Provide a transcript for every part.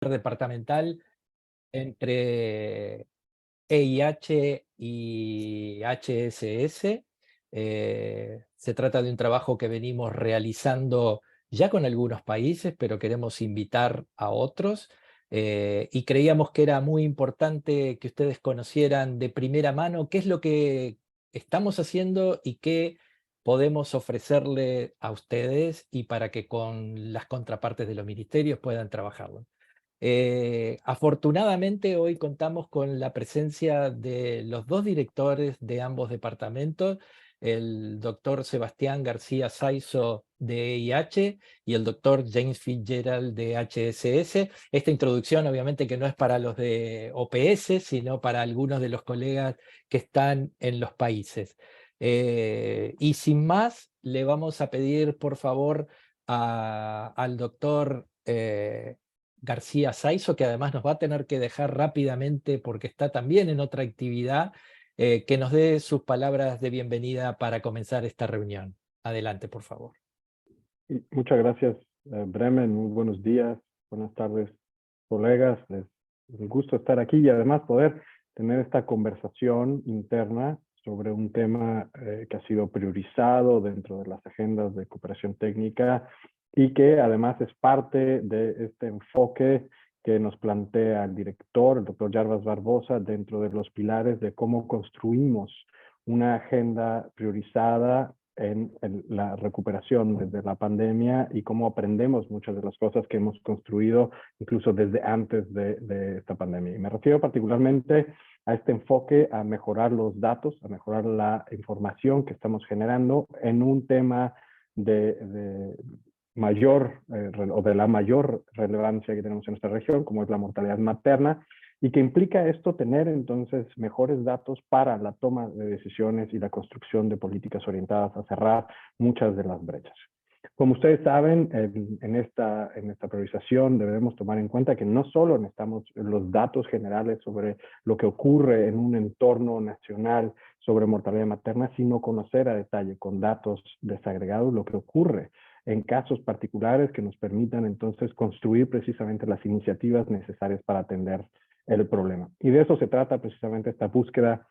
departamental entre EIH y HSS. Se trata de un trabajo que venimos realizando ya con algunos países, pero queremos invitar a otros. Y creíamos que era muy importante que ustedes conocieran de primera mano qué es lo que estamos haciendo y qué podemos ofrecerle a ustedes y para que con las contrapartes de los ministerios puedan trabajarlo. Afortunadamente hoy contamos con la presencia de los dos directores de ambos departamentos, el doctor Sebastián García Saizo de EIH y el doctor James Fitzgerald de HSS. Esta introducción obviamente que no es para los de OPS, sino para algunos de los colegas que están en los países. Y sin más, le vamos a pedir por favor al doctor García Saizo, que además nos va a tener que dejar rápidamente porque está también en otra actividad, que nos dé sus palabras de bienvenida para comenzar esta reunión. Adelante, por favor. Muchas gracias, Bremen. Muy buenos días, buenas tardes, colegas. Es un gusto estar aquí y además poder tener esta conversación interna sobre un tema que ha sido priorizado dentro de las agendas de cooperación técnica y que además es parte de este enfoque que nos plantea el director, el doctor Jarbas Barbosa, dentro de los pilares de cómo construimos una agenda priorizada en la recuperación desde la pandemia y cómo aprendemos muchas de las cosas que hemos construido incluso desde antes de esta pandemia. Y me refiero particularmente a este enfoque a mejorar los datos, a mejorar la información que estamos generando en un tema de mayor o de la mayor relevancia que tenemos en nuestra región, como es la mortalidad materna, y que implica esto tener entonces mejores datos para la toma de decisiones y la construcción de políticas orientadas a cerrar muchas de las brechas. Como ustedes saben, en esta priorización debemos tomar en cuenta que no solo necesitamos los datos generales sobre lo que ocurre en un entorno nacional sobre mortalidad materna, sino conocer a detalle con datos desagregados lo que ocurre en casos particulares que nos permitan entonces construir precisamente las iniciativas necesarias para atender el problema. Y de eso se trata precisamente esta búsqueda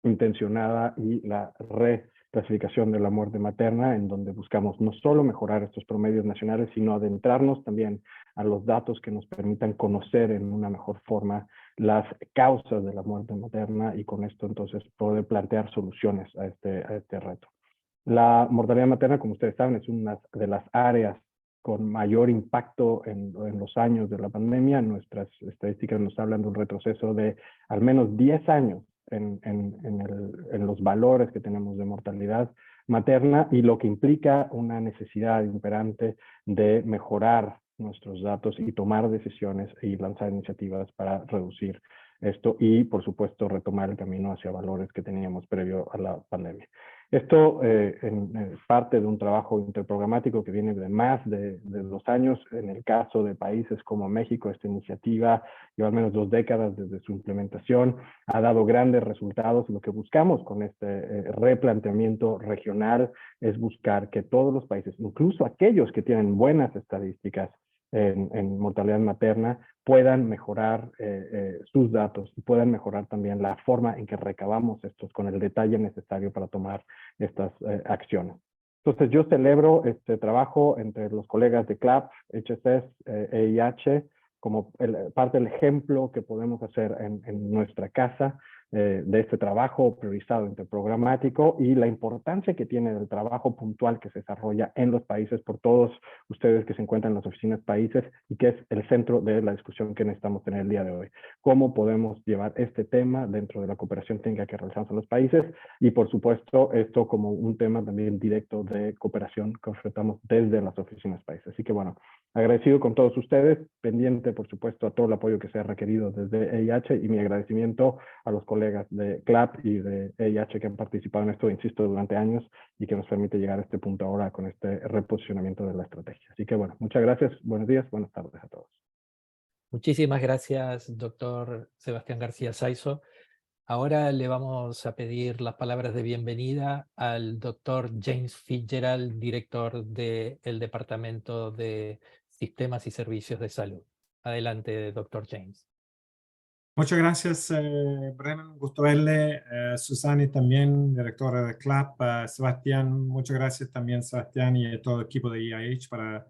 intencionada y la reclasificación de la muerte materna, en donde buscamos no solo mejorar estos promedios nacionales, sino adentrarnos también a los datos que nos permitan conocer en una mejor forma las causas de la muerte materna y con esto entonces poder plantear soluciones a este reto. La mortalidad materna, como ustedes saben, es una de las áreas con mayor impacto en los años de la pandemia. Nuestras estadísticas nos hablan de un retroceso de al menos 10 años en los valores que tenemos de mortalidad materna y lo que implica una necesidad imperante de mejorar nuestros datos y tomar decisiones y lanzar iniciativas para reducir esto y, por supuesto, retomar el camino hacia valores que teníamos previo a la pandemia. Esto es parte de un trabajo interprogramático que viene de más de 2 años. En el caso de países como México, esta iniciativa lleva al menos 2 décadas desde su implementación, ha dado grandes resultados. Lo que buscamos con este replanteamiento regional es buscar que todos los países, incluso aquellos que tienen buenas estadísticas en mortalidad materna, puedan mejorar sus datos y puedan mejorar también la forma en que recabamos estos con el detalle necesario para tomar estas acciones. Entonces yo celebro este trabajo entre los colegas de CLAP, HSS, EIH, como parte del ejemplo que podemos hacer en nuestra casa de este trabajo priorizado interprogramático y la importancia que tiene el trabajo puntual que se desarrolla en los países por todos ustedes que se encuentran en las oficinas países y que es el centro de la discusión que necesitamos tener el día de hoy. ¿Cómo podemos llevar este tema dentro de la cooperación técnica que realizamos en los países? Y por supuesto, esto como un tema también directo de cooperación que ofertamos desde las oficinas países. Así que bueno, agradecido con todos ustedes, pendiente por supuesto a todo el apoyo que sea requerido desde EIH y mi agradecimiento a los colegas de CLAP y de EIH que han participado en esto, insisto, durante años y que nos permite llegar a este punto ahora con este reposicionamiento de la estrategia. Así que bueno, muchas gracias, buenos días, buenas tardes a todos. Muchísimas gracias, doctor Sebastián García Saizo. Ahora le vamos a pedir las palabras de bienvenida al doctor James Fitzgerald, director del Departamento de Sistemas y Servicios de Salud. Adelante, doctor James. Muchas gracias, Brennan. Gusto verle. Susani también, directora de CLAP. Sebastián, muchas gracias también, Sebastián, y a todo el equipo de EIH para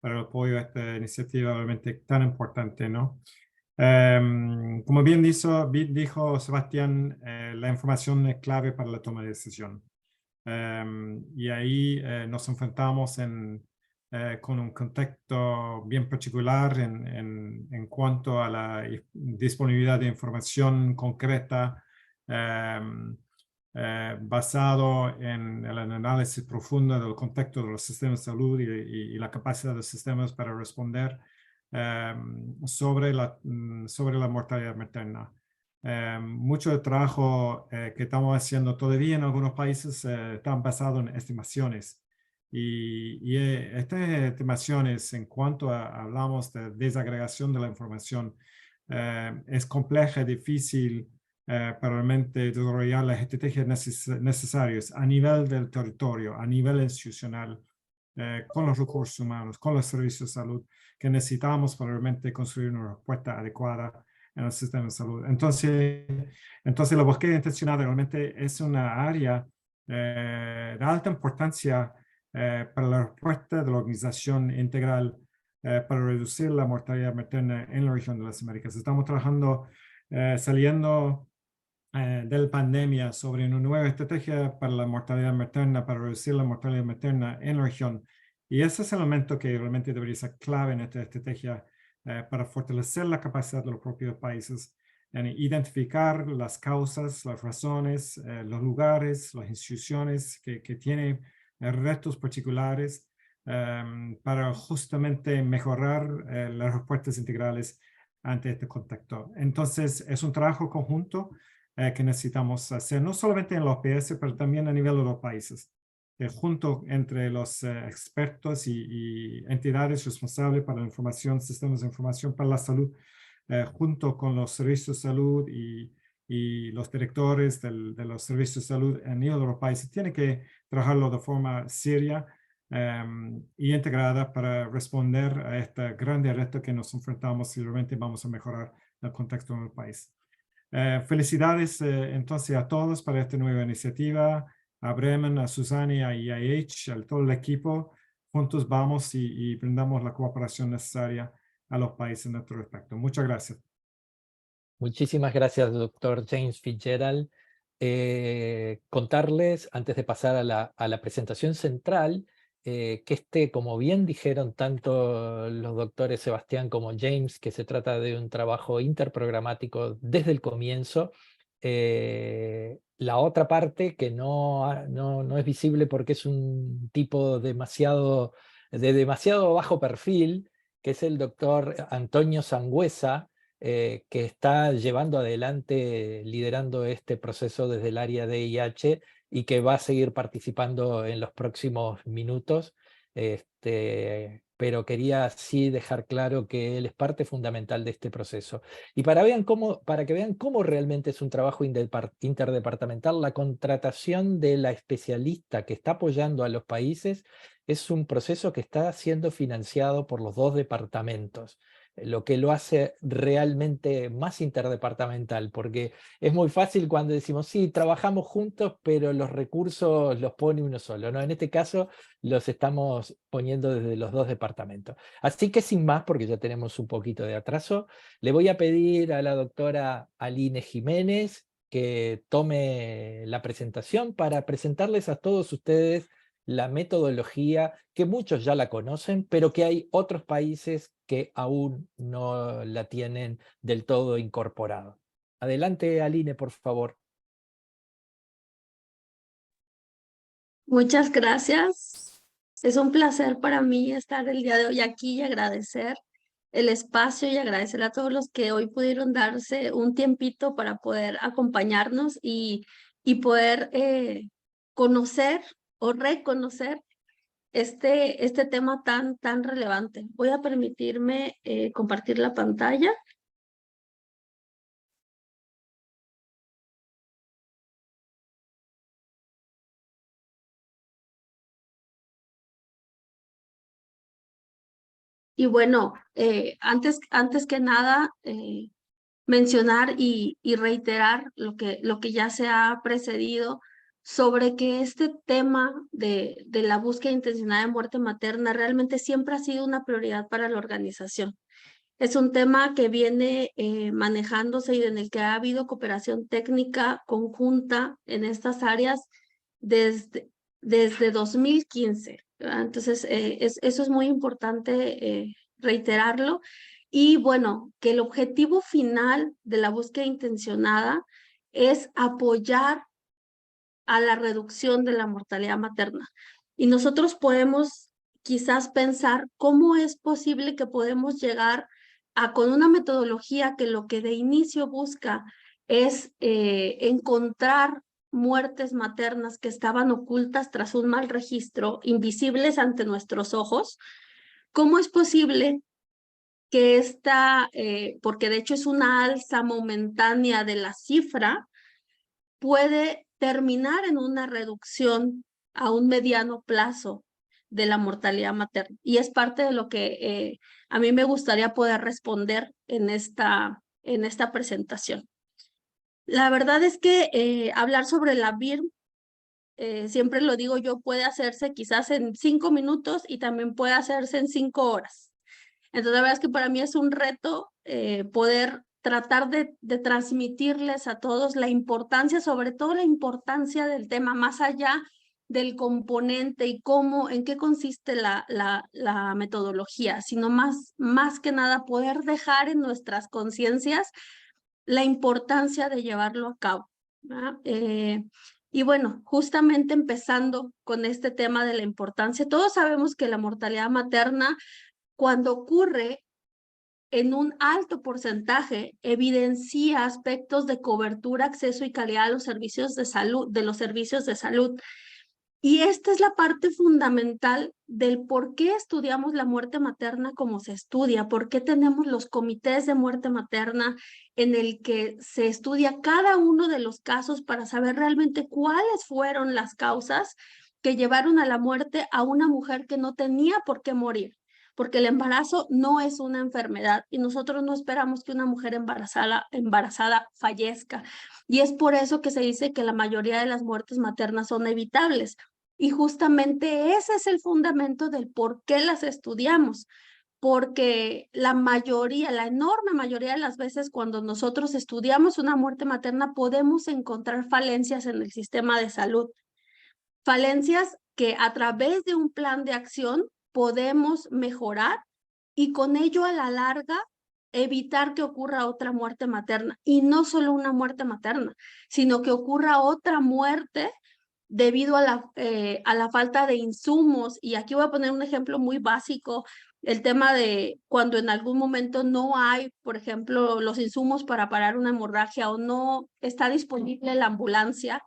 el apoyo a esta iniciativa realmente tan importante, ¿no? Como bien dijo Sebastián, la información es clave para la toma de decisión. Y ahí nos enfrentamos con un contexto bien particular en cuanto a la disponibilidad de información concreta basado en el análisis profundo del contexto de los sistemas de salud y la capacidad de los sistemas para responder sobre la mortalidad materna. Mucho del trabajo que estamos haciendo todavía en algunos países está basado en estimaciones. Y estas estimaciones, en cuanto hablamos de desagregación de la información, es compleja y difícil para realmente desarrollar las estrategias necesarias a nivel del territorio, a nivel institucional, con los recursos humanos, con los servicios de salud que necesitamos para realmente construir una respuesta adecuada en el sistema de salud. Entonces la búsqueda intencional realmente es una área de alta importancia para la respuesta de la organización integral para reducir la mortalidad materna en la región de las Américas. Estamos trabajando, saliendo de la pandemia sobre una nueva estrategia para la mortalidad materna, para reducir la mortalidad materna en la región. Y ese es el elemento que realmente debería ser clave en esta estrategia para fortalecer la capacidad de los propios países en identificar las causas, las razones, los lugares, las instituciones que tienen retos particulares para justamente mejorar las respuestas integrales ante este contexto. Entonces, es un trabajo conjunto que necesitamos hacer, no solamente en la OPS, pero también a nivel de los países, junto entre los expertos y entidades responsables para la información, sistemas de información para la salud, junto con los servicios de salud y los directores de los servicios de salud a nivel de los países, tiene que trabajarlo de forma seria y integrada para responder a este grande reto que nos enfrentamos si realmente vamos a mejorar el contexto en el país. Felicidades entonces a todos para esta nueva iniciativa, a Bremen, a Susani, a EIH, a todo el equipo. Juntos vamos y brindamos la cooperación necesaria a los países en nuestro respecto. Muchas gracias. Muchísimas gracias, doctor James Fitzgerald. Contarles, antes de pasar a la presentación central, que como bien dijeron tanto los doctores Sebastián como James, que se trata de un trabajo interprogramático desde el comienzo. La otra parte que no es visible porque es un tipo de demasiado bajo perfil, que es el doctor Antonio Sangüesa, que está llevando adelante, liderando este proceso desde el área de IH y que va a seguir participando en los próximos minutos. Pero quería sí dejar claro que él es parte fundamental de este proceso. Y para que vean cómo realmente es un trabajo interdepartamental, la contratación de la especialista que está apoyando a los países es un proceso que está siendo financiado por los dos departamentos, lo que lo hace realmente más interdepartamental, porque es muy fácil cuando decimos, sí, trabajamos juntos, pero los recursos los pone uno solo, ¿no? En este caso los estamos poniendo desde los dos departamentos. Así que sin más, porque ya tenemos un poquito de atraso, le voy a pedir a la doctora Aline Jiménez que tome la presentación para presentarles a todos ustedes la metodología, que muchos ya la conocen, pero que hay otros países que aún no la tienen del todo incorporado. Adelante, Aline, por favor. Muchas gracias. Es un placer para mí estar el día de hoy aquí y agradecer el espacio y agradecer a todos los que hoy pudieron darse un tiempito para poder acompañarnos y poder conocer o reconocer este tema tan relevante. Voy a permitirme compartir la pantalla. Y bueno, antes que nada, mencionar y reiterar lo que ya se ha precedido sobre que este tema de la búsqueda intencionada de muerte materna realmente siempre ha sido una prioridad para la organización. Es un tema que viene manejándose y en el que ha habido cooperación técnica conjunta en estas áreas desde 2015. ¿Verdad? Entonces, eso es muy importante reiterarlo. Y bueno, que el objetivo final de la búsqueda intencionada es apoyar a la reducción de la mortalidad materna. Y nosotros podemos quizás pensar cómo es posible que podemos llegar a, con una metodología que lo que de inicio busca es encontrar muertes maternas que estaban ocultas tras un mal registro, invisibles ante nuestros ojos. ¿Cómo es posible que esta, porque de hecho es una alza momentánea de la cifra, puede terminar en una reducción a un mediano plazo de la mortalidad materna? Y es parte de lo que a mí me gustaría poder responder en esta presentación. La verdad es que hablar sobre la VIRM, siempre lo digo yo, puede hacerse quizás en 5 minutos y también puede hacerse en 5 horas. Entonces, la verdad es que para mí es un reto poder tratar de transmitirles a todos la importancia, sobre todo la importancia del tema, más allá del componente y cómo, en qué consiste la metodología, sino más que nada poder dejar en nuestras conciencias la importancia de llevarlo a cabo. Y bueno, justamente empezando con este tema de la importancia, todos sabemos que la mortalidad materna, cuando ocurre en un alto porcentaje, evidencia aspectos de cobertura, acceso y calidad a los servicios de salud, Y esta es la parte fundamental del por qué estudiamos la muerte materna como se estudia, por qué tenemos los comités de muerte materna en el que se estudia cada uno de los casos para saber realmente cuáles fueron las causas que llevaron a la muerte a una mujer que no tenía por qué morir. Porque el embarazo no es una enfermedad y nosotros no esperamos que una mujer embarazada fallezca. Y es por eso que se dice que la mayoría de las muertes maternas son evitables. Y justamente ese es el fundamento del por qué las estudiamos. Porque la enorme mayoría de las veces cuando nosotros estudiamos una muerte materna podemos encontrar falencias en el sistema de salud. Falencias que a través de un plan de acción podemos mejorar y con ello a la larga evitar que ocurra otra muerte materna. Y no solo una muerte materna, sino que ocurra otra muerte debido a la falta de insumos. Y aquí voy a poner un ejemplo muy básico, el tema de cuando en algún momento no hay, por ejemplo, los insumos para parar una hemorragia o no está disponible la ambulancia.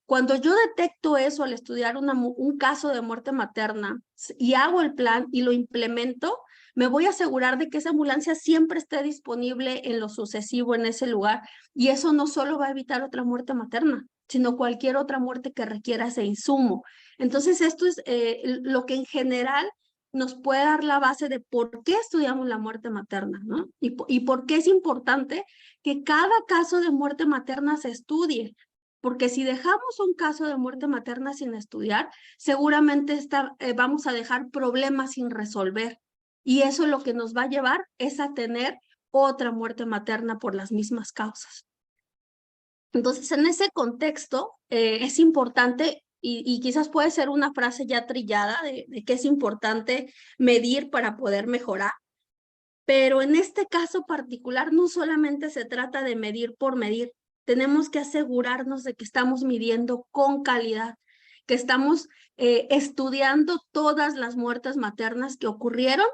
Cuando yo detecto eso al estudiar un caso de muerte materna y hago el plan y lo implemento, me voy a asegurar de que esa ambulancia siempre esté disponible en lo sucesivo en ese lugar. Y eso no solo va a evitar otra muerte materna, sino cualquier otra muerte que requiera ese insumo. Entonces, esto es lo que en general nos puede dar la base de por qué estudiamos la muerte materna, ¿no? Y por qué es importante que cada caso de muerte materna se estudie. Porque si dejamos un caso de muerte materna sin estudiar, seguramente vamos a dejar problemas sin resolver. Y eso lo que nos va a llevar es a tener otra muerte materna por las mismas causas. Entonces, en ese contexto, es importante, y quizás puede ser una frase ya trillada de que es importante medir para poder mejorar, pero en este caso particular no solamente se trata de medir por medir, tenemos que asegurarnos de que estamos midiendo con calidad, que estamos estudiando todas las muertes maternas que ocurrieron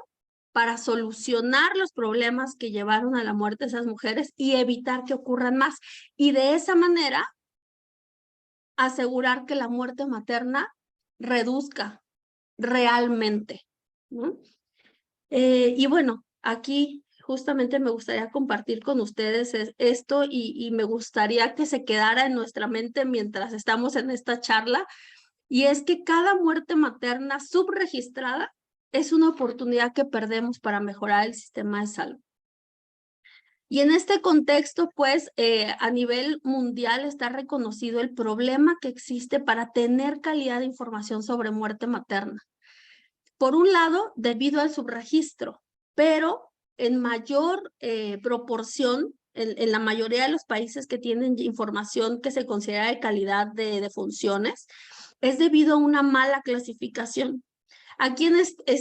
para solucionar los problemas que llevaron a la muerte de esas mujeres y evitar que ocurran más. Y de esa manera, asegurar que la muerte materna reduzca realmente, ¿no? Y bueno, aquí justamente me gustaría compartir con ustedes esto y me gustaría que se quedara en nuestra mente mientras estamos en esta charla, y es que cada muerte materna subregistrada es una oportunidad que perdemos para mejorar el sistema de salud. Y en este contexto, pues, a nivel mundial está reconocido el problema que existe para tener calidad de información sobre muerte materna. Por un lado, debido al subregistro, pero en mayor proporción, en la mayoría de los países que tienen información que se considera de calidad de defunciones, es debido a una mala clasificación. Aquí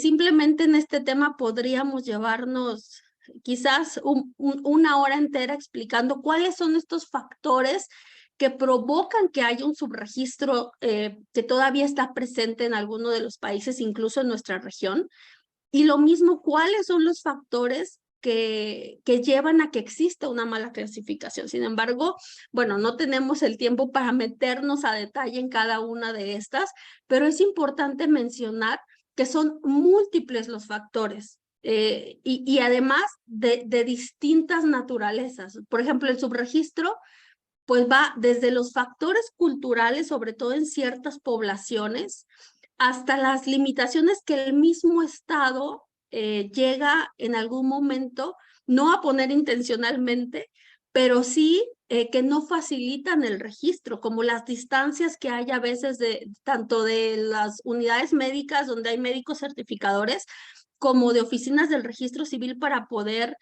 simplemente en este tema podríamos llevarnos quizás una hora entera explicando cuáles son estos factores que provocan que haya un subregistro que todavía está presente en alguno de los países, incluso en nuestra región. Y lo mismo, cuáles son los factores que llevan a que exista una mala clasificación. Sin embargo, bueno, no tenemos el tiempo para meternos a detalle en cada una de estas, pero es importante mencionar que son múltiples los factores y además de distintas naturalezas. Por ejemplo, el subregistro pues va desde los factores culturales, sobre todo en ciertas poblaciones, hasta las limitaciones que el mismo Estado llega en algún momento, no a poner intencionalmente, pero sí que no facilitan el registro, como las distancias que hay a veces tanto de las unidades médicas donde hay médicos certificadores, como de oficinas del registro civil para poder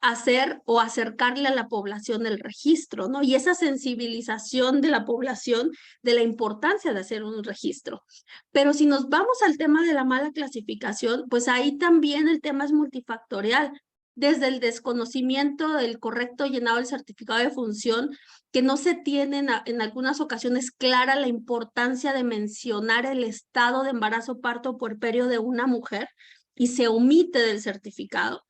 hacer o acercarle a la población el registro, ¿no? Y esa sensibilización de la población de la importancia de hacer un registro. Pero si nos vamos al tema de la mala clasificación, pues ahí también el tema es multifactorial, desde el desconocimiento del correcto llenado del certificado de función, que no se tiene en algunas ocasiones clara la importancia de mencionar el estado de embarazo, parto o puerperio de una mujer y se omite del certificado,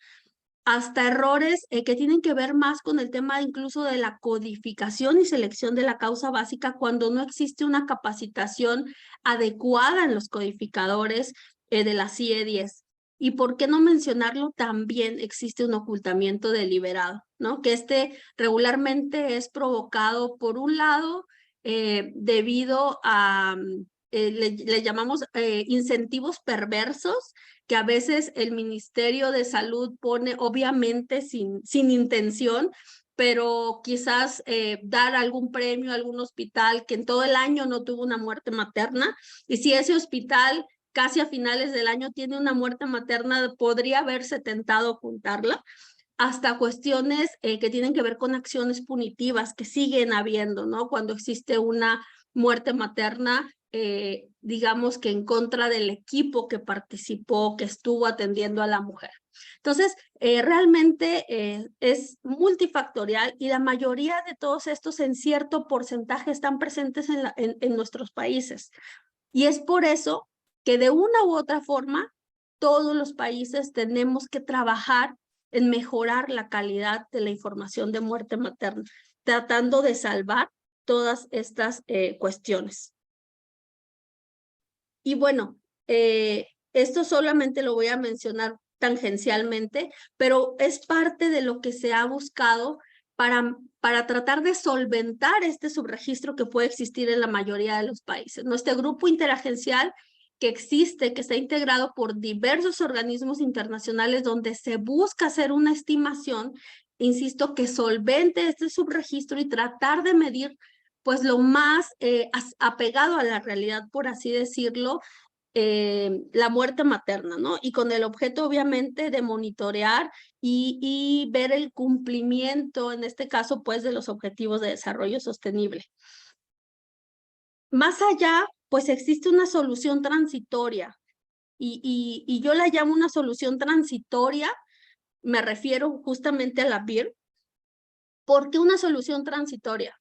hasta errores que tienen que ver más con el tema incluso de la codificación y selección de la causa básica cuando no existe una capacitación adecuada en los codificadores de la CIE 10. Y por qué no mencionarlo, también existe un ocultamiento deliberado, ¿no? Que regularmente es provocado, por un lado, debido a, le llamamos incentivos perversos, que a veces el Ministerio de Salud pone obviamente sin intención, pero quizás dar algún premio a algún hospital que en todo el año no tuvo una muerte materna, y si ese hospital casi a finales del año tiene una muerte materna, podría haberse tentado ocultarla, hasta cuestiones que tienen que ver con acciones punitivas que siguen habiendo, ¿no? Cuando existe una muerte materna, digamos que en contra del equipo que participó, que estuvo atendiendo a la mujer. Entonces, realmente es multifactorial y la mayoría de todos estos en cierto porcentaje están presentes en nuestros países. Y es por eso que de una u otra forma, todos los países tenemos que trabajar en mejorar la calidad de la información de muerte materna, tratando de salvar todas estas cuestiones. Y bueno, esto solamente lo voy a mencionar tangencialmente, pero es parte de lo que se ha buscado para tratar de solventar este subregistro que puede existir en la mayoría de los países. Este grupo interagencial que existe, que está integrado por diversos organismos internacionales donde se busca hacer una estimación, insisto, que solvente este subregistro y tratar de medir pues lo más apegado a la realidad, por así decirlo, la muerte materna, ¿no? Y con el objeto, obviamente, de monitorear y ver el cumplimiento, en este caso, pues, de los objetivos de desarrollo sostenible. Más allá, pues, existe una solución transitoria y yo la llamo una solución transitoria, me refiero justamente a la BIR. ¿Por qué una solución transitoria?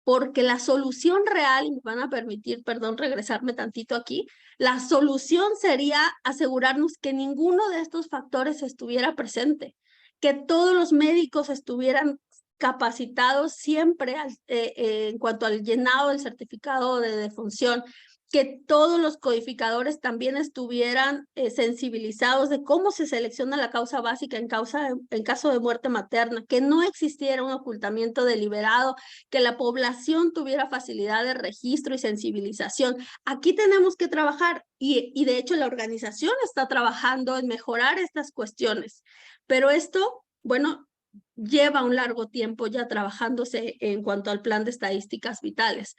Porque la solución real, y me van a permitir, perdón, regresarme tantito aquí, la solución sería asegurarnos que ninguno de estos factores estuviera presente, que todos los médicos estuvieran capacitados siempre en cuanto al llenado del certificado de defunción, que todos los codificadores también estuvieran sensibilizados de cómo se selecciona la causa básica en caso de muerte materna, que no existiera un ocultamiento deliberado, que la población tuviera facilidad de registro y sensibilización. Aquí tenemos que trabajar y de hecho la organización está trabajando en mejorar estas cuestiones, pero esto, bueno, lleva un largo tiempo ya trabajándose en cuanto al plan de estadísticas vitales.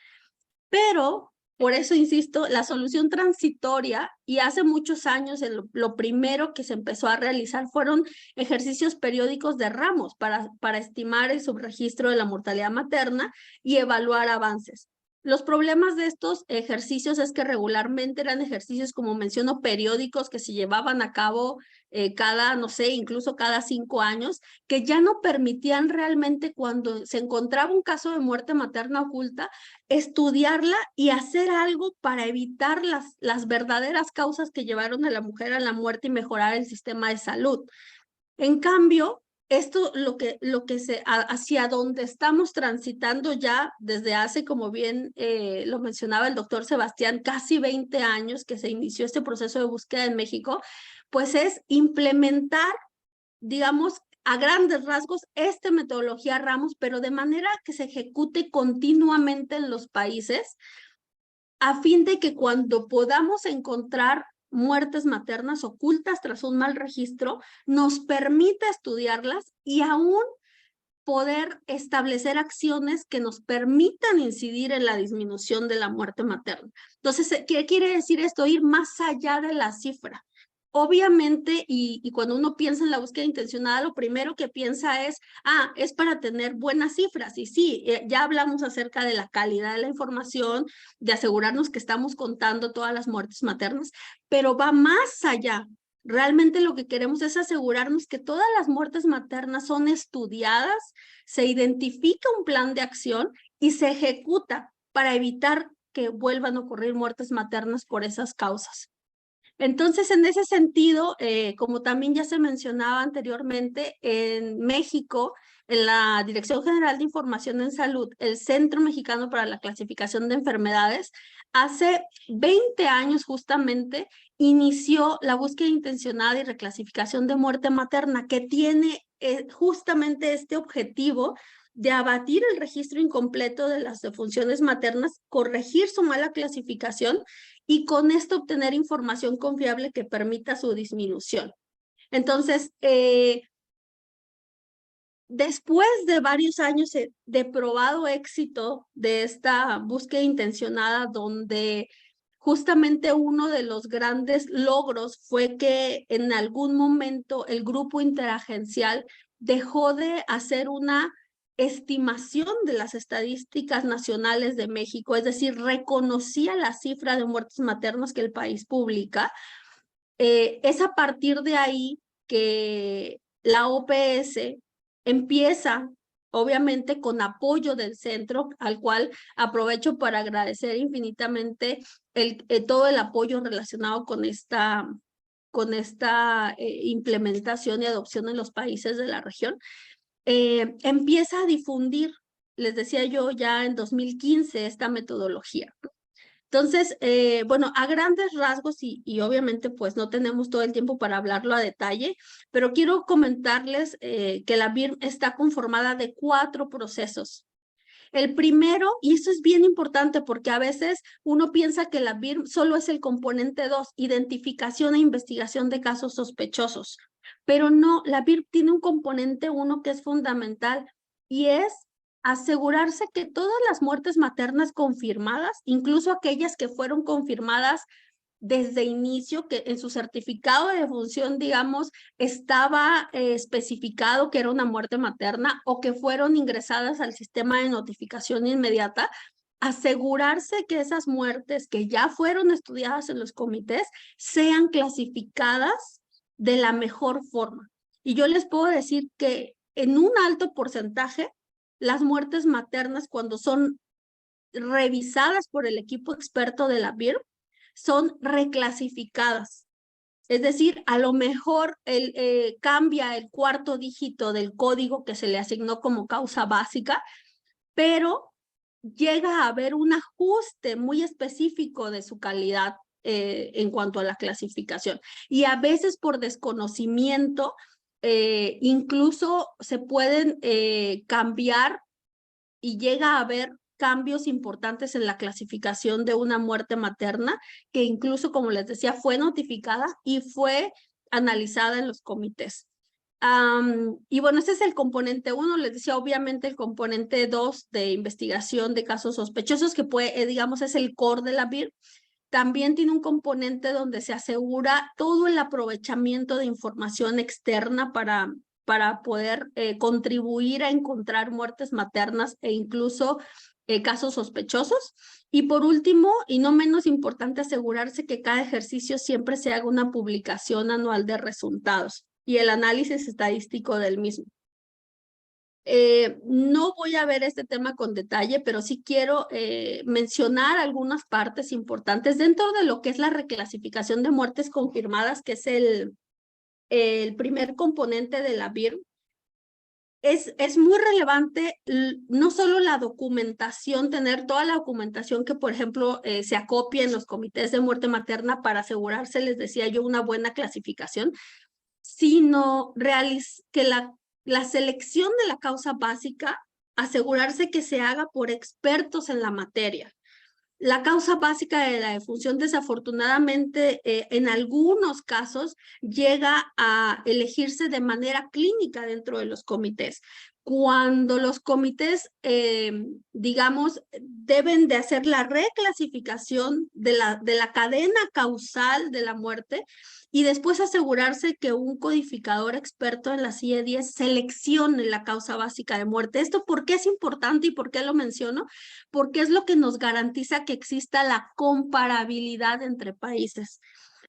Pero, por eso insisto, la solución transitoria, y hace muchos años lo primero que se empezó a realizar fueron ejercicios periódicos de ramos para estimar el subregistro de la mortalidad materna y evaluar avances. Los problemas de estos ejercicios es que regularmente eran ejercicios, como menciono, periódicos que se llevaban a cabo cada, no sé, incluso cada 5 años, que ya no permitían realmente cuando se encontraba un caso de muerte materna oculta, estudiarla y hacer algo para evitar las verdaderas causas que llevaron a la mujer a la muerte y mejorar el sistema de salud. En cambio, esto hacia donde estamos transitando ya desde hace, como bien lo mencionaba el doctor Sebastián, casi 20 años que se inició este proceso de búsqueda en México, pues es implementar, digamos, a grandes rasgos, esta metodología Ramos, pero de manera que se ejecute continuamente en los países, a fin de que cuando podamos encontrar muertes maternas ocultas tras un mal registro, nos permita estudiarlas y aún poder establecer acciones que nos permitan incidir en la disminución de la muerte materna. Entonces, ¿qué quiere decir esto? Ir más allá de la cifra. Obviamente, y cuando uno piensa en la búsqueda intencionada, lo primero que piensa es para tener buenas cifras. Y sí, ya hablamos acerca de la calidad de la información, de asegurarnos que estamos contando todas las muertes maternas, pero va más allá. Realmente lo que queremos es asegurarnos que todas las muertes maternas son estudiadas, se identifica un plan de acción y se ejecuta para evitar que vuelvan a ocurrir muertes maternas por esas causas. Entonces, en ese sentido, como también ya se mencionaba anteriormente, en México, en la Dirección General de Información en Salud, el Centro Mexicano para la Clasificación de Enfermedades, hace 20 años justamente inició la búsqueda intencionada y reclasificación de muerte materna, que tiene justamente este objetivo de abatir el registro incompleto de las defunciones maternas, corregir su mala clasificación y con esto obtener información confiable que permita su disminución. Entonces, después de varios años de probado éxito de esta búsqueda intencionada, donde justamente uno de los grandes logros fue que en algún momento el grupo interagencial dejó de hacer una estimación de las estadísticas nacionales de México, es decir, reconocía la cifra de muertes maternas que el país publica. Es a partir de ahí que la OPS empieza, obviamente, con apoyo del centro, al cual aprovecho para agradecer infinitamente todo el apoyo relacionado con esta implementación y adopción en los países de la región. Empieza a difundir, les decía yo, ya en 2015 esta metodología. Entonces, bueno, a grandes rasgos y obviamente pues no tenemos todo el tiempo para hablarlo a detalle, pero quiero comentarles que la BIRM está conformada de 4 procesos. El primero, y esto es bien importante porque a veces uno piensa que la BIRM solo es el componente 2, identificación e investigación de casos sospechosos, pero no, la BIRM tiene un componente 1 que es fundamental y es asegurarse que todas las muertes maternas confirmadas, incluso aquellas que fueron confirmadas desde inicio, que en su certificado de defunción, digamos, estaba especificado que era una muerte materna o que fueron ingresadas al sistema de notificación inmediata, asegurarse que esas muertes que ya fueron estudiadas en los comités sean clasificadas de la mejor forma. Y yo les puedo decir que en un alto porcentaje, las muertes maternas, cuando son revisadas por el equipo experto de la BIRM, son reclasificadas. Es decir, a lo mejor cambia el 4º dígito del código que se le asignó como causa básica, pero llega a haber un ajuste muy específico de su calidad en cuanto a la clasificación. Y a veces por desconocimiento, incluso se pueden cambiar y llega a haber cambios importantes en la clasificación de una muerte materna, que incluso, como les decía, fue notificada y fue analizada en los comités. Y bueno, ese es el componente 1, les decía, obviamente el componente 2 de investigación de casos sospechosos, que puede, digamos, es el core de la BIR. También tiene un componente donde se asegura todo el aprovechamiento de información externa para poder contribuir a encontrar muertes maternas e incluso casos sospechosos. Y por último, y no menos importante, asegurarse que cada ejercicio siempre se haga una publicación anual de resultados y el análisis estadístico del mismo. No voy a ver este tema con detalle, pero sí quiero mencionar algunas partes importantes dentro de lo que es la reclasificación de muertes confirmadas, que es el primer componente de la BIR. Es muy relevante no solo la documentación, tener toda la documentación que, por ejemplo, se acopia en los comités de muerte materna para asegurarse, les decía yo, una buena clasificación, sino que la selección de la causa básica, asegurarse que se haga por expertos en la materia. La causa básica de la defunción, desafortunadamente, en algunos casos llega a elegirse de manera clínica dentro de los comités. Cuando los comités, digamos, deben de hacer la reclasificación de la cadena causal de la muerte y después asegurarse que un codificador experto en la CIE-10 seleccione la causa básica de muerte. ¿Esto por qué es importante y por qué lo menciono? Porque es lo que nos garantiza que exista la comparabilidad entre países.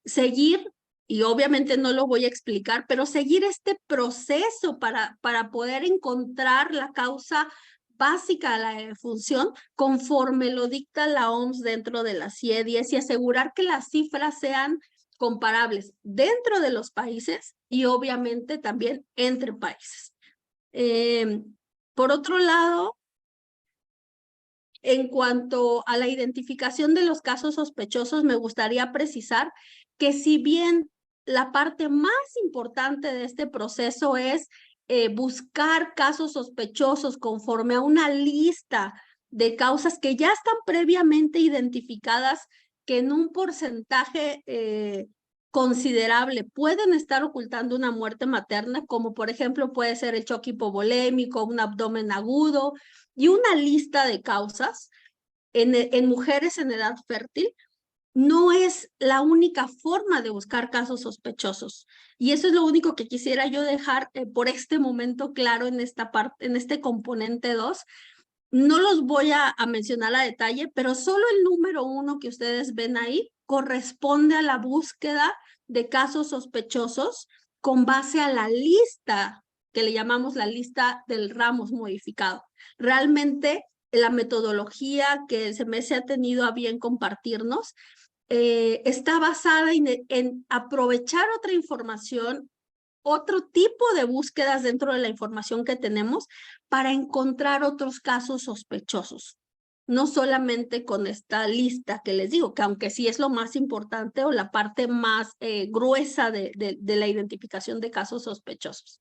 Seguir, y obviamente no lo voy a explicar, pero seguir este proceso para poder encontrar la causa básica de la defunción conforme lo dicta la OMS dentro de la CIE-10 y asegurar que las cifras sean comparables dentro de los países y obviamente también entre países. Por otro lado, en cuanto a la identificación de los casos sospechosos, me gustaría precisar que si bien la parte más importante de este proceso es buscar casos sospechosos conforme a una lista de causas que ya están previamente identificadas, que en un porcentaje considerable pueden estar ocultando una muerte materna, como por ejemplo puede ser el choque hipovolémico, un abdomen agudo, y una lista de causas en mujeres en edad fértil, no es la única forma de buscar casos sospechosos. Y eso es lo único que quisiera yo dejar por este momento claro en esta parte, en este componente 2. No los voy a mencionar a detalle, pero solo el número 1 que ustedes ven ahí corresponde a la búsqueda de casos sospechosos con base a la lista que le llamamos la lista del Ramos modificado. Realmente la metodología que el CMS ha tenido a bien compartirnos está basada en aprovechar otra información, otro tipo de búsquedas dentro de la información que tenemos para encontrar otros casos sospechosos. No solamente con esta lista que les digo, que aunque sí es lo más importante o la parte más gruesa de la identificación de casos sospechosos.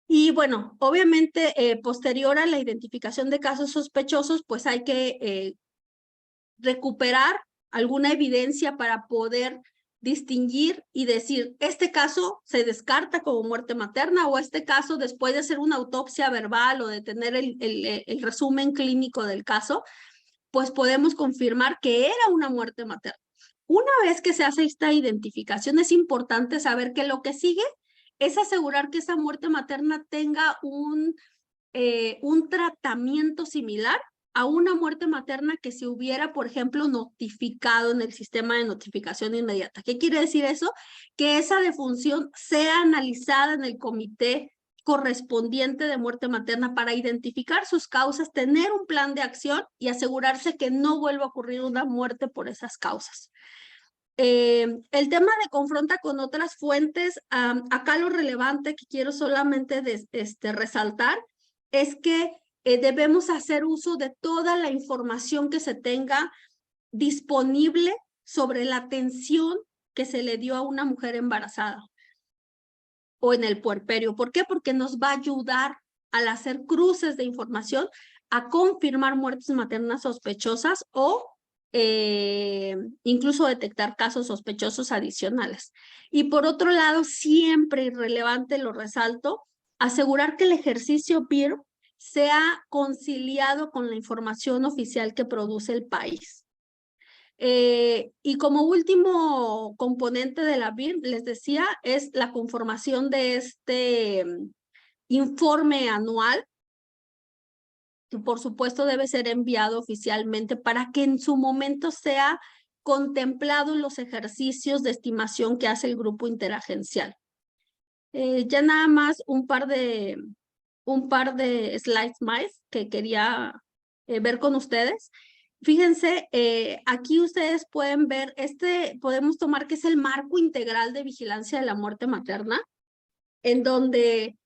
Y bueno, obviamente posterior a la identificación de casos sospechosos, pues hay que recuperar alguna evidencia para poder distinguir y decir, este caso se descarta como muerte materna o este caso, después de hacer una autopsia verbal o de tener el resumen clínico del caso, pues podemos confirmar que era una muerte materna. Una vez que se hace esta identificación, es importante saber que lo que sigue es asegurar que esa muerte materna tenga un tratamiento similar a una muerte materna que se hubiera, por ejemplo, notificado en el sistema de notificación inmediata. ¿Qué quiere decir eso? Que esa defunción sea analizada en el comité correspondiente de muerte materna para identificar sus causas, tener un plan de acción y asegurarse que no vuelva a ocurrir una muerte por esas causas. El tema de confronta con otras fuentes, acá lo relevante que quiero solamente resaltar es que debemos hacer uso de toda la información que se tenga disponible sobre la atención que se le dio a una mujer embarazada o en el puerperio. ¿Por qué? Porque nos va a ayudar al hacer cruces de información a confirmar muertes maternas sospechosas o incluso detectar casos sospechosos adicionales. Y por otro lado, siempre irrelevante, lo resalto, asegurar que el ejercicio BIRM sea conciliado con la información oficial que produce el país. Y como último componente de la BIRM, les decía, es la conformación de este informe anual, que por supuesto debe ser enviado oficialmente para que en su momento sea contemplado en los ejercicios de estimación que hace el grupo interagencial. Ya nada más un par de slides más que quería ver con ustedes. Fíjense, aquí ustedes pueden ver, podemos tomar que es el marco integral de vigilancia de la muerte materna, en donde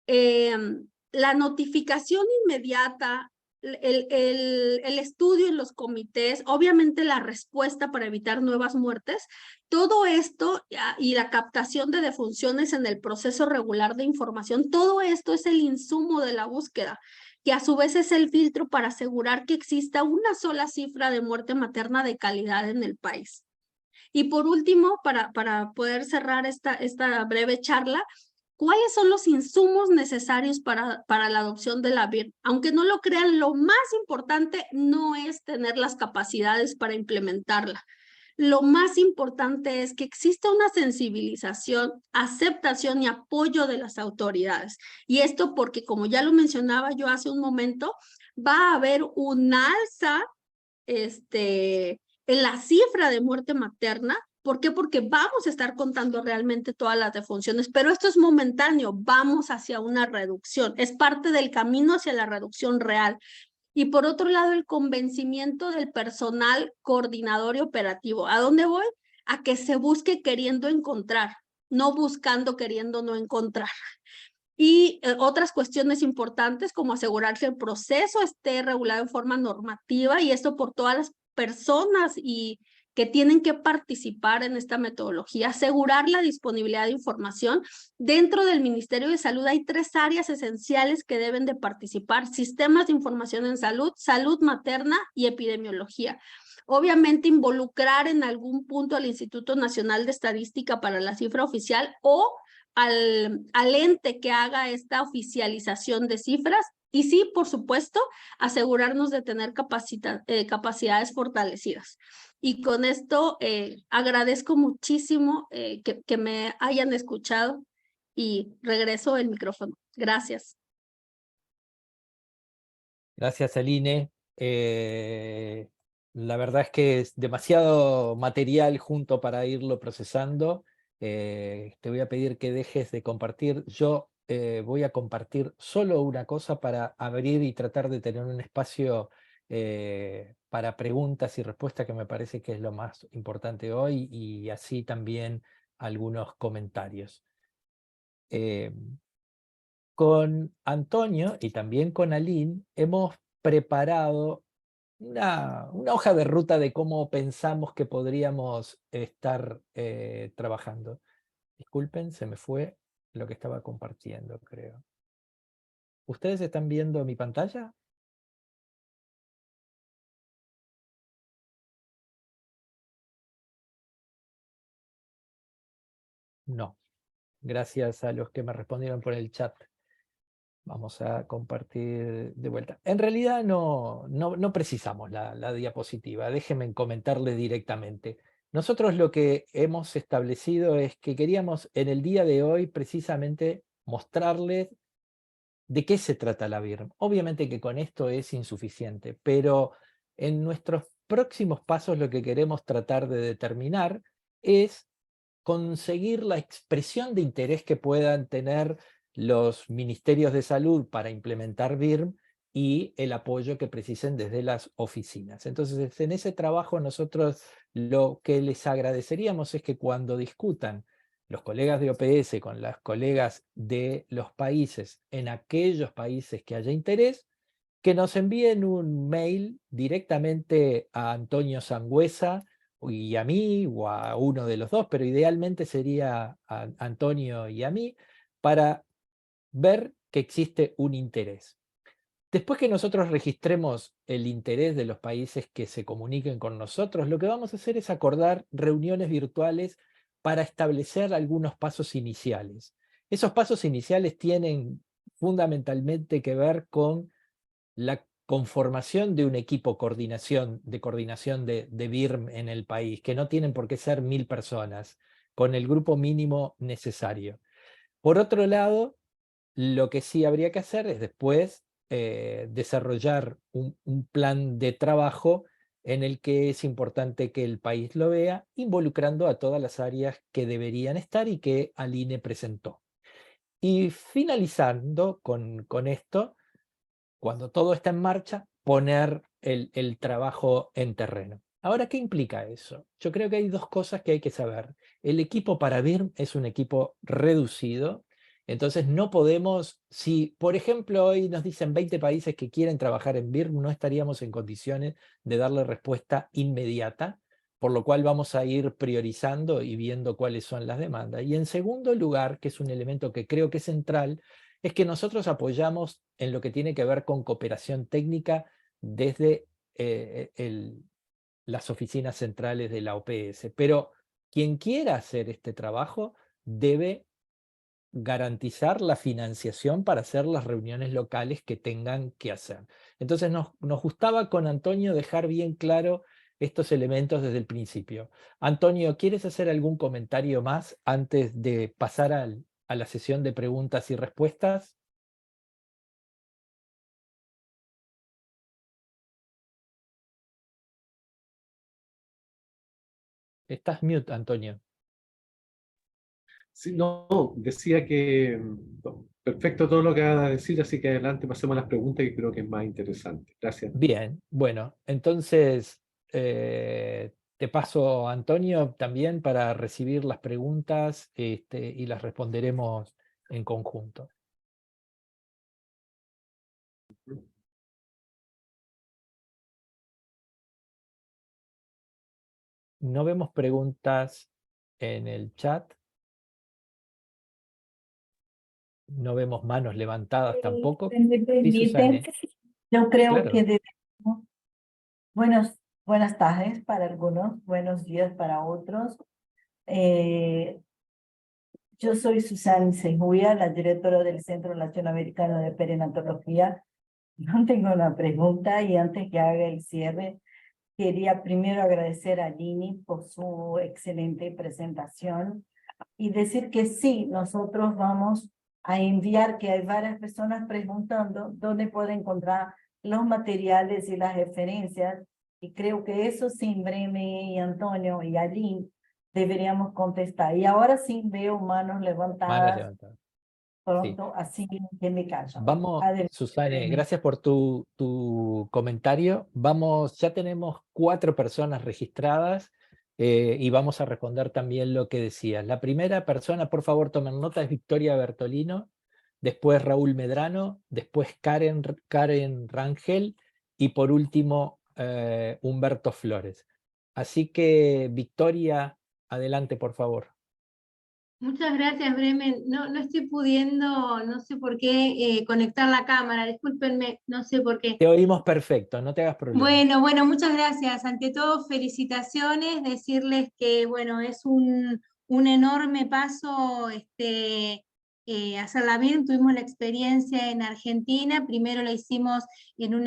la notificación inmediata, el estudio en los comités, obviamente la respuesta para evitar nuevas muertes, todo esto y la captación de defunciones en el proceso regular de información, todo esto es el insumo de la búsqueda, que a su vez es el filtro para asegurar que exista una sola cifra de muerte materna de calidad en el país. Y por último, para poder cerrar esta breve charla, ¿cuáles son los insumos necesarios para la adopción de la BIRM? Aunque no lo crean, lo más importante no es tener las capacidades para implementarla. Lo más importante es que exista una sensibilización, aceptación y apoyo de las autoridades. Y esto porque, como ya lo mencionaba yo hace un momento, va a haber un alza en la cifra de muerte materna. ¿Por qué? Porque vamos a estar contando realmente todas las defunciones, pero esto es momentáneo, vamos hacia una reducción, es parte del camino hacia la reducción real. Y por otro lado, el convencimiento del personal coordinador y operativo. ¿A dónde voy? A que se busque queriendo encontrar, no buscando queriendo no encontrar. Y otras cuestiones importantes como asegurar que el proceso esté regulado en forma normativa y esto por todas las personas y que tienen que participar en esta metodología, asegurar la disponibilidad de información. Dentro del Ministerio de Salud hay 3 áreas esenciales que deben de participar: sistemas de información en salud, salud materna y epidemiología. Obviamente involucrar en algún punto al Instituto Nacional de Estadística para la cifra oficial o al ente que haga esta oficialización de cifras. Y sí, por supuesto, asegurarnos de tener capacidades fortalecidas. Y con esto agradezco muchísimo que me hayan escuchado y regreso el micrófono. Gracias. Gracias, Aline. La verdad es que es demasiado material junto para irlo procesando. Te voy a pedir que dejes de compartir. Yo voy a compartir solo una cosa para abrir y tratar de tener un espacio para preguntas y respuestas, que me parece que es lo más importante hoy, y así también algunos comentarios. Con Antonio y también con Aline hemos preparado una hoja de ruta de cómo pensamos que podríamos estar trabajando. Disculpen, se me fue lo que estaba compartiendo, creo. ¿Ustedes están viendo mi pantalla? No. Gracias a los que me respondieron por el chat. Vamos a compartir de vuelta. En realidad no precisamos la diapositiva. Déjenme comentarle directamente. Nosotros lo que hemos establecido es que queríamos en el día de hoy precisamente mostrarles de qué se trata la BIRM. Obviamente que con esto es insuficiente, pero en nuestros próximos pasos lo que queremos tratar de determinar es conseguir la expresión de interés que puedan tener los ministerios de salud para implementar BIRM y el apoyo que precisen desde las oficinas. Entonces, en ese trabajo nosotros lo que les agradeceríamos es que cuando discutan los colegas de OPS con las colegas de los países, en aquellos países que haya interés, que nos envíen un mail directamente a Antonio Sangüesa y a mí, o a uno de los dos, pero idealmente sería a Antonio y a mí, para ver que existe un interés. Después que nosotros registremos el interés de los países que se comuniquen con nosotros, lo que vamos a hacer es acordar reuniones virtuales para establecer algunos pasos iniciales. Esos pasos iniciales tienen fundamentalmente que ver con la conformación de un equipo de coordinación de BIRM en el país, que no tienen por qué ser 1000 personas, con el grupo mínimo necesario. Por otro lado, lo que sí habría que hacer es después desarrollar un plan de trabajo en el que es importante que el país lo vea, involucrando a todas las áreas que deberían estar y que Aline presentó. Y finalizando con esto, cuando todo está en marcha, poner el trabajo en terreno. Ahora, ¿qué implica eso? Yo creo que hay dos cosas que hay que saber. El equipo para BIRM es un equipo reducido, entonces no podemos, si por ejemplo hoy nos dicen 20 países que quieren trabajar en BIRM, no estaríamos en condiciones de darle respuesta inmediata, por lo cual vamos a ir priorizando y viendo cuáles son las demandas. Y en segundo lugar, que es un elemento que creo que es central, es que nosotros apoyamos en lo que tiene que ver con cooperación técnica desde las oficinas centrales de la OPS. Pero quien quiera hacer este trabajo debe garantizar la financiación para hacer las reuniones locales que tengan que hacer. Entonces nos gustaba con Antonio dejar bien claro estos elementos desde el principio. Antonio, ¿quieres hacer algún comentario más antes de pasar a la sesión de preguntas y respuestas? Estás mute, Antonio. Sí, no, decía que perfecto todo lo que va a decir, así que adelante pasemos a las preguntas que creo que es más interesante. Gracias. Bien, bueno, entonces te paso a Antonio también para recibir las preguntas y las responderemos en conjunto. No vemos preguntas en el chat. No vemos manos levantadas tampoco. Si me Sí, permiten, Susana. yo creo Claro. que debemos, buenas tardes para algunos, buenos días para otros. Yo soy Susana Sejuya, la directora del Centro Latinoamericano de Perinatología. No tengo una pregunta y antes que haga el cierre, quería primero agradecer a Lini por su excelente presentación y decir que sí, nosotros vamos a enviar, que hay varias personas preguntando dónde puede encontrar los materiales y las referencias, y creo que eso sí, Breme y Antonio y Aline deberíamos contestar. Y ahora sí veo manos levantadas. Manos levantadas. Pronto, así que me callo. Vamos, Adelante, Susana, Breme. gracias por tu comentario. Vamos, ya tenemos 4 personas registradas y vamos a responder también lo que decías. La primera persona, por favor, tomen nota, es Victoria Bertolino, después Raúl Medrano, después Karen Rangel y por último Humberto Flores. Así que, Victoria, adelante, por favor. Muchas gracias, Bremen. No estoy pudiendo, no sé por qué, conectar la cámara. Discúlpenme, no sé por qué. Te oímos perfecto, no te hagas problema. Bueno, muchas gracias. Ante todo, felicitaciones, decirles que, bueno, es un enorme paso hacerla bien. Tuvimos la experiencia en Argentina, primero la hicimos en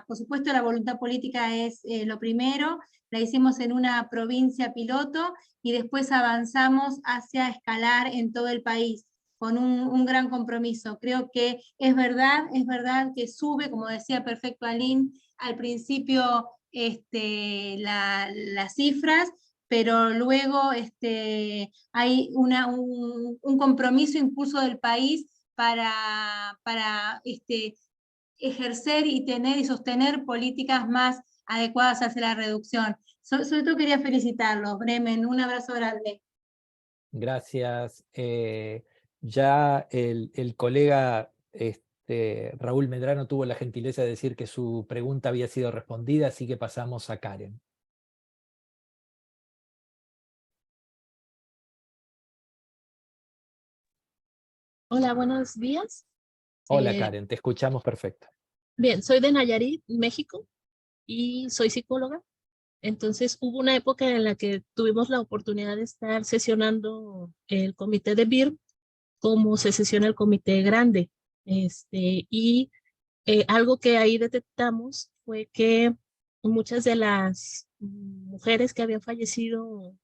por supuesto la voluntad política es lo primero, la hicimos en una provincia piloto y después avanzamos hacia escalar en todo el país con un gran compromiso. Creo que es verdad que sube, como decía perfecto Aline, al principio las cifras, pero luego hay un compromiso, impulso del país para ejercer y tener y sostener políticas más adecuadas hacia la reducción. Sobre todo quería felicitarlos, Bremen, un abrazo grande. Gracias. Ya el colega Raúl Medrano tuvo la gentileza de decir que su pregunta había sido respondida, así que pasamos a Karen. Hola, buenos días. Hola Karen, te escuchamos perfecto. Bien, soy de Nayarit, México, y soy psicóloga. Entonces hubo una época en la que tuvimos la oportunidad de estar sesionando el comité de BIRM como se sesiona el comité grande. Y algo que ahí detectamos fue que muchas de las mujeres que habían fallecido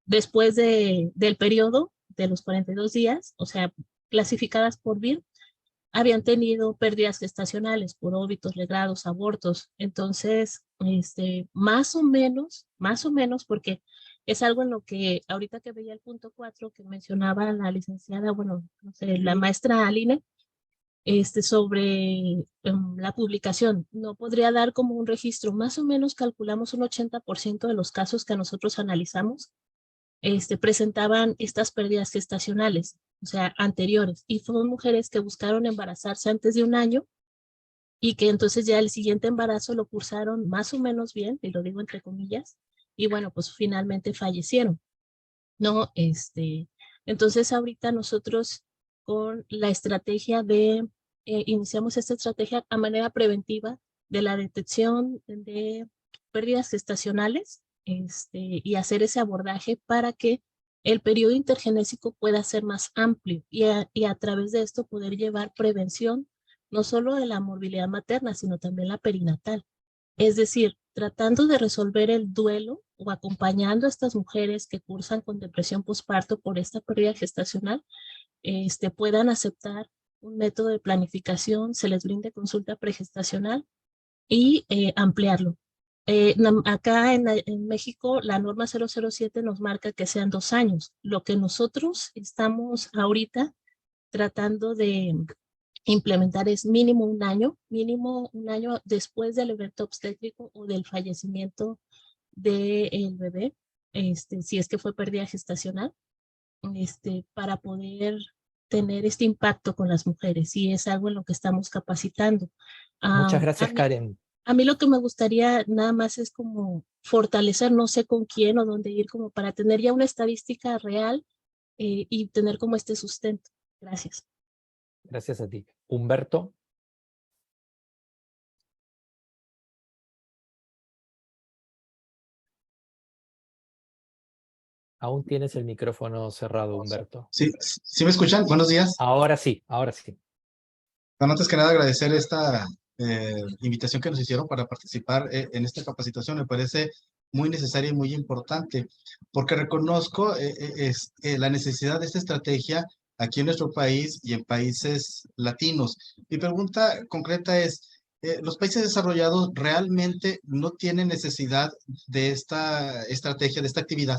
después del periodo de los 42 días, o sea, clasificadas por BIRM, habían tenido pérdidas gestacionales por óbitos, legrados, abortos. Entonces, más o menos, porque es algo en lo que ahorita que veía el punto 4 que mencionaba la licenciada, bueno, no sé, la maestra Aline, sobre la publicación. No podría dar como un registro. Más o menos calculamos un 80% de los casos que nosotros analizamos presentaban estas pérdidas gestacionales, o sea, anteriores, y fueron mujeres que buscaron embarazarse antes de 1 año y que entonces ya el siguiente embarazo lo cursaron más o menos bien, y lo digo entre comillas, y bueno, pues finalmente fallecieron, ¿no? Entonces ahorita nosotros con la estrategia iniciamos esta estrategia a manera preventiva de la detección de pérdidas gestacionales, y hacer ese abordaje para que el periodo intergenésico pueda ser más amplio y a través de esto poder llevar prevención no solo de la morbilidad materna, sino también la perinatal. Es decir, tratando de resolver el duelo o acompañando a estas mujeres que cursan con depresión postparto por esta pérdida gestacional, puedan aceptar un método de planificación, se les brinde consulta pregestacional y ampliarlo. Acá en México la norma 007 nos marca que sean 2 años. Lo que nosotros estamos ahorita tratando de implementar es mínimo un año después del evento obstétrico o del fallecimiento del bebé, si es que fue pérdida gestacional, para poder tener este impacto con las mujeres, y es algo en lo que estamos capacitando. Muchas gracias, Karen. A mí lo que me gustaría nada más es como fortalecer, no sé con quién o dónde ir, como para tener ya una estadística real y tener como este sustento. Gracias. Gracias a ti. Humberto. Aún tienes el micrófono cerrado, Humberto. Sí, ¿sí me escuchan? Buenos días. Ahora sí, ahora sí. Bueno, antes que nada agradecer esta invitación que nos hicieron para participar en esta capacitación. Me parece muy necesaria y muy importante, porque reconozco la necesidad de esta estrategia aquí en nuestro país y en países latinos. Mi pregunta concreta es, ¿los países desarrollados realmente no tienen necesidad de esta estrategia, de esta actividad?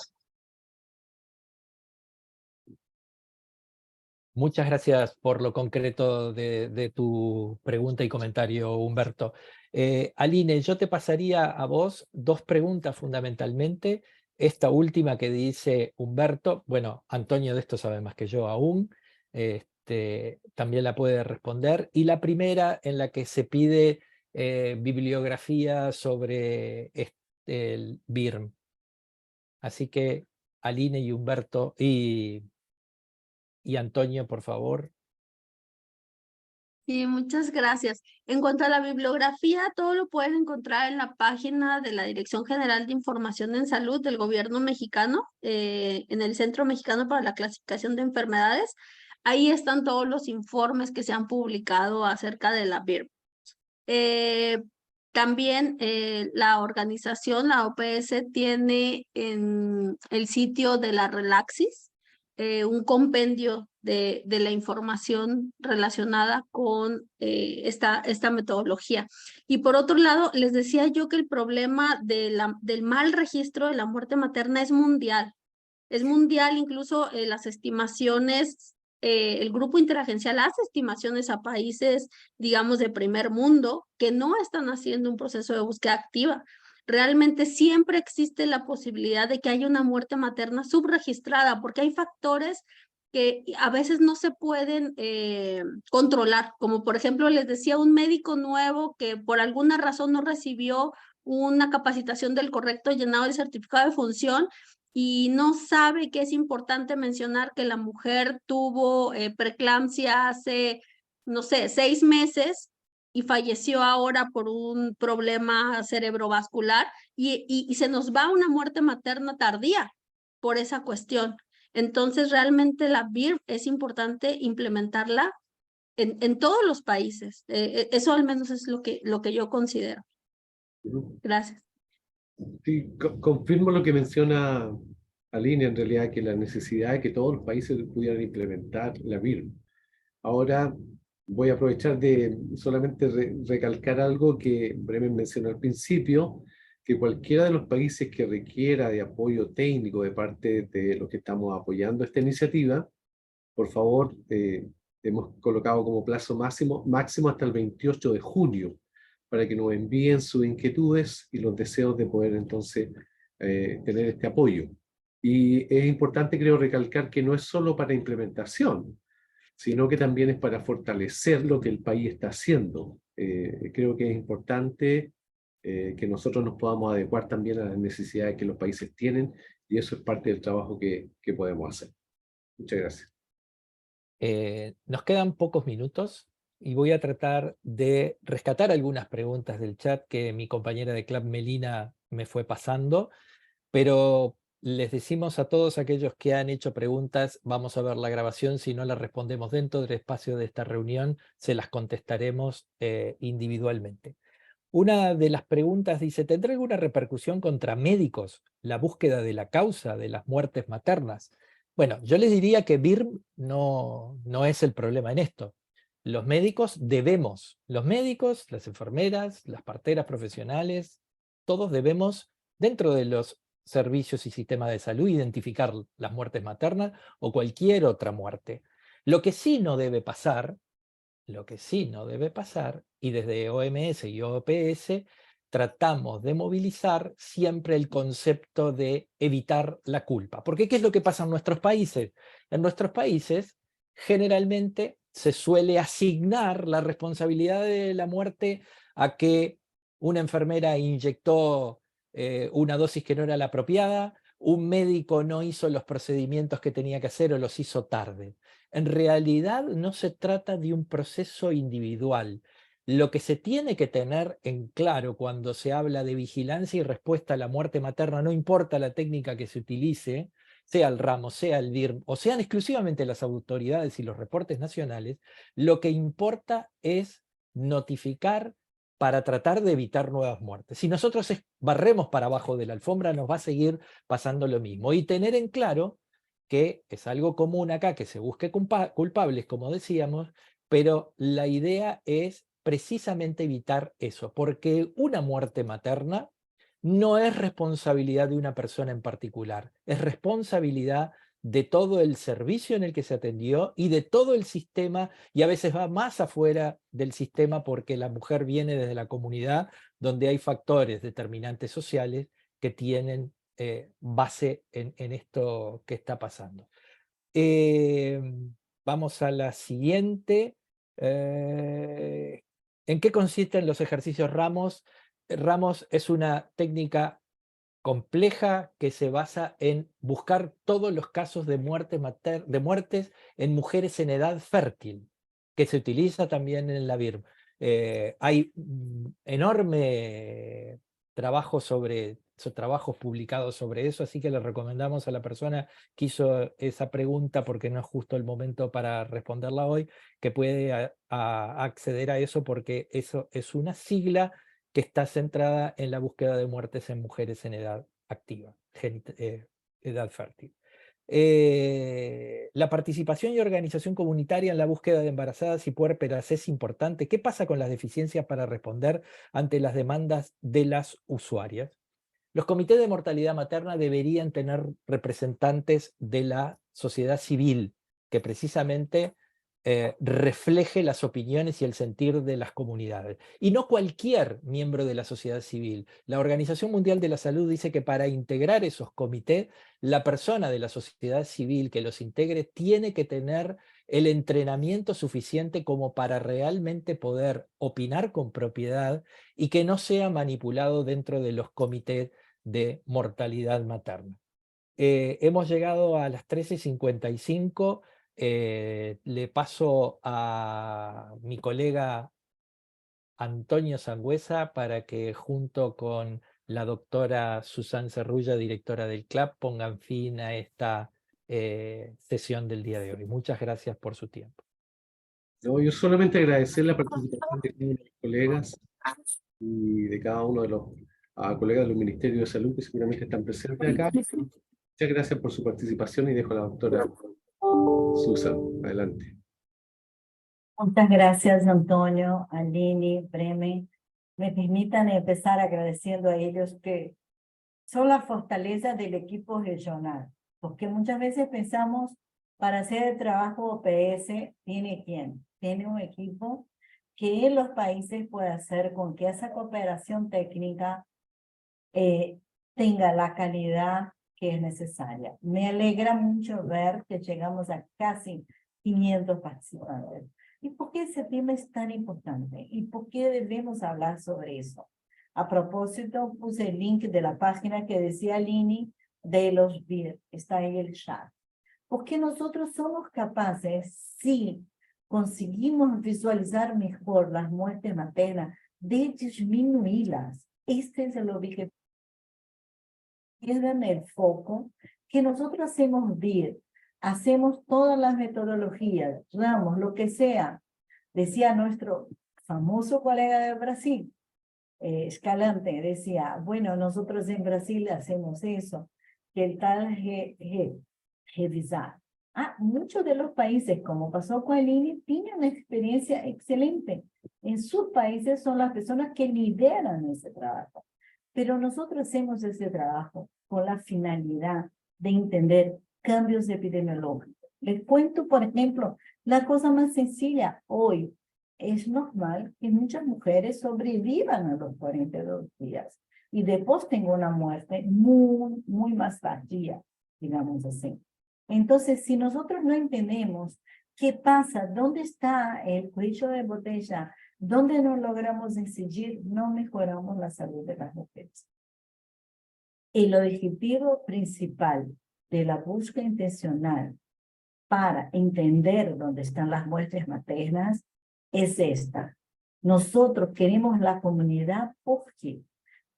Muchas gracias por lo concreto de tu pregunta y comentario, Humberto. Aline, yo te pasaría a vos 2 preguntas fundamentalmente. Esta última que dice Humberto, bueno, Antonio de esto sabe más que yo aún, también la puede responder. Y la primera en la que se pide bibliografía sobre el BIRM. Así que Aline y Humberto y Antonio, por favor. Sí, muchas gracias. En cuanto a la bibliografía, todo lo pueden encontrar en la página de la Dirección General de Información en Salud del Gobierno mexicano, en el Centro Mexicano para la Clasificación de Enfermedades. Ahí están todos los informes que se han publicado acerca de la BIRM. También la organización, la OPS, tiene en el sitio de la Relaxis un compendio de la información relacionada con esta metodología. Y por otro lado, les decía yo que el problema del mal registro de la muerte materna es mundial. Es mundial, incluso las estimaciones, el grupo interagencial hace estimaciones a países, digamos, de primer mundo que no están haciendo un proceso de búsqueda activa. Realmente siempre existe la posibilidad de que haya una muerte materna subregistrada, porque hay factores que a veces no se pueden controlar, como por ejemplo les decía, un médico nuevo que por alguna razón no recibió una capacitación del correcto llenado del certificado de función y no sabe que es importante mencionar que la mujer tuvo preeclampsia hace, no sé, 6 meses y falleció ahora por un problema cerebrovascular y se nos va una muerte materna tardía por esa cuestión. Entonces, realmente la BIRM es importante implementarla en todos los países. Eso al menos es lo que yo considero. Gracias. Sí, confirmo lo que menciona Aline, en realidad, que la necesidad de que todos los países pudieran implementar la BIRM. Ahora voy a aprovechar de solamente recalcar algo que Bremen mencionó al principio, que cualquiera de los países que requiera de apoyo técnico de parte de los que estamos apoyando esta iniciativa, por favor, hemos colocado como plazo máximo hasta el 28 de junio, para que nos envíen sus inquietudes y los deseos de poder entonces tener este apoyo. Y es importante, creo, recalcar que no es solo para implementación, sino que también es para fortalecer lo que el país está haciendo. Creo que es importante que nosotros nos podamos adecuar también a las necesidades que los países tienen, y eso es parte del trabajo que podemos hacer. Muchas gracias. Nos quedan pocos minutos y voy a tratar de rescatar algunas preguntas del chat que mi compañera de Club Melina me fue pasando, pero les decimos a todos aquellos que han hecho preguntas, vamos a ver la grabación, si no la respondemos dentro del espacio de esta reunión, se las contestaremos individualmente. Una de las preguntas dice, ¿tendrá alguna repercusión contra médicos la búsqueda de la causa de las muertes maternas? Bueno, yo les diría que BIRM no es el problema en esto. Los médicos debemos, los médicos, las enfermeras, las parteras profesionales, todos debemos, dentro de los servicios y sistemas de salud, identificar las muertes maternas o cualquier otra muerte. Lo que sí no debe pasar, y desde OMS y OPS tratamos de movilizar siempre el concepto de evitar la culpa. Porque ¿qué es lo que pasa en nuestros países? En nuestros países generalmente se suele asignar la responsabilidad de la muerte a que una enfermera inyectó una dosis que no era la apropiada, un médico no hizo los procedimientos que tenía que hacer o los hizo tarde. En realidad no se trata de un proceso individual. Lo que se tiene que tener en claro cuando se habla de vigilancia y respuesta a la muerte materna, no importa la técnica que se utilice, sea el ramo, sea el BIRM, o sean exclusivamente las autoridades y los reportes nacionales, lo que importa es notificar para tratar de evitar nuevas muertes. Si nosotros barremos para abajo de la alfombra, nos va a seguir pasando lo mismo. Y tener en claro que es algo común acá, que se busque culpables, como decíamos, pero la idea es precisamente evitar eso, porque una muerte materna no es responsabilidad de una persona en particular, es responsabilidad de todo el servicio en el que se atendió y de todo el sistema, y a veces va más afuera del sistema porque la mujer viene desde la comunidad donde hay factores determinantes sociales que tienen base en esto que está pasando. Vamos a la siguiente. ¿En qué consisten los ejercicios Ramos? Ramos es una técnica compleja que se basa en buscar todos los casos de muertes en mujeres en edad fértil, que se utiliza también en la BIRM. Hay enorme trabajo trabajos publicados sobre eso, así que le recomendamos a la persona que hizo esa pregunta, porque no es justo el momento para responderla hoy, que puede acceder a eso, porque eso es una sigla que está centrada en la búsqueda de muertes en mujeres en edad activa, edad fértil. La participación y organización comunitaria en la búsqueda de embarazadas y puérperas es importante. ¿Qué pasa con las deficiencias para responder ante las demandas de las usuarias? Los comités de mortalidad materna deberían tener representantes de la sociedad civil, que precisamente refleje las opiniones y el sentir de las comunidades. Y no cualquier miembro de la sociedad civil. La Organización Mundial de la Salud dice que para integrar esos comités, la persona de la sociedad civil que los integre tiene que tener el entrenamiento suficiente como para realmente poder opinar con propiedad y que no sea manipulado dentro de los comités de mortalidad materna. Hemos llegado a las 13:55. Le paso a mi colega Antonio Sangüesa para que junto con la doctora Susan Cerrulla, directora del CLAP, pongan fin a esta sesión del día de hoy. Muchas gracias por su tiempo. No, yo solamente agradecer la participación de cada uno de los colegas y de cada uno de los colegas de los Ministerios de Salud que seguramente están presentes acá. Muchas gracias por su participación y dejo a la doctora Susan. Adelante. Muchas gracias, Antonio, Aline, Bremen. Me permitan empezar agradeciendo a ellos que son la fortaleza del equipo regional, porque muchas veces pensamos, para hacer el trabajo OPS, ¿tiene quién? Tiene un equipo que en los países puede hacer con que esa cooperación técnica tenga la calidad que es necesaria. Me alegra mucho ver que llegamos a casi 500 participantes. ¿Y por qué ese tema es tan importante? ¿Y por qué debemos hablar sobre eso? A propósito, puse el link de la página que decía Lini de los BIR. Está ahí el chat. Porque nosotros somos capaces, si conseguimos visualizar mejor las muertes maternas, de disminuirlas. Este es el objetivo. Pierdan el foco, que nosotros hacemos BIR, hacemos todas las metodologías, damos lo que sea. Decía nuestro famoso colega de Brasil, Escalante, decía, bueno, nosotros en Brasil hacemos eso, que el tal revisar. Muchos de los países, como pasó con el INI, tienen una experiencia excelente. En sus países son las personas que lideran ese trabajo. Pero nosotros hacemos ese trabajo con la finalidad de entender cambios epidemiológicos. Les cuento, por ejemplo, la cosa más sencilla. Hoy es normal que muchas mujeres sobrevivan a los 42 días y después tengan una muerte muy, muy más tardía, digamos así. Entonces, si nosotros no entendemos qué pasa, dónde está el cuello de botella, dónde no logramos incidir, no mejoramos la salud de las mujeres. El objetivo principal de la búsqueda intencional para entender dónde están las muertes maternas es esta. Nosotros queremos la comunidad, ¿por qué?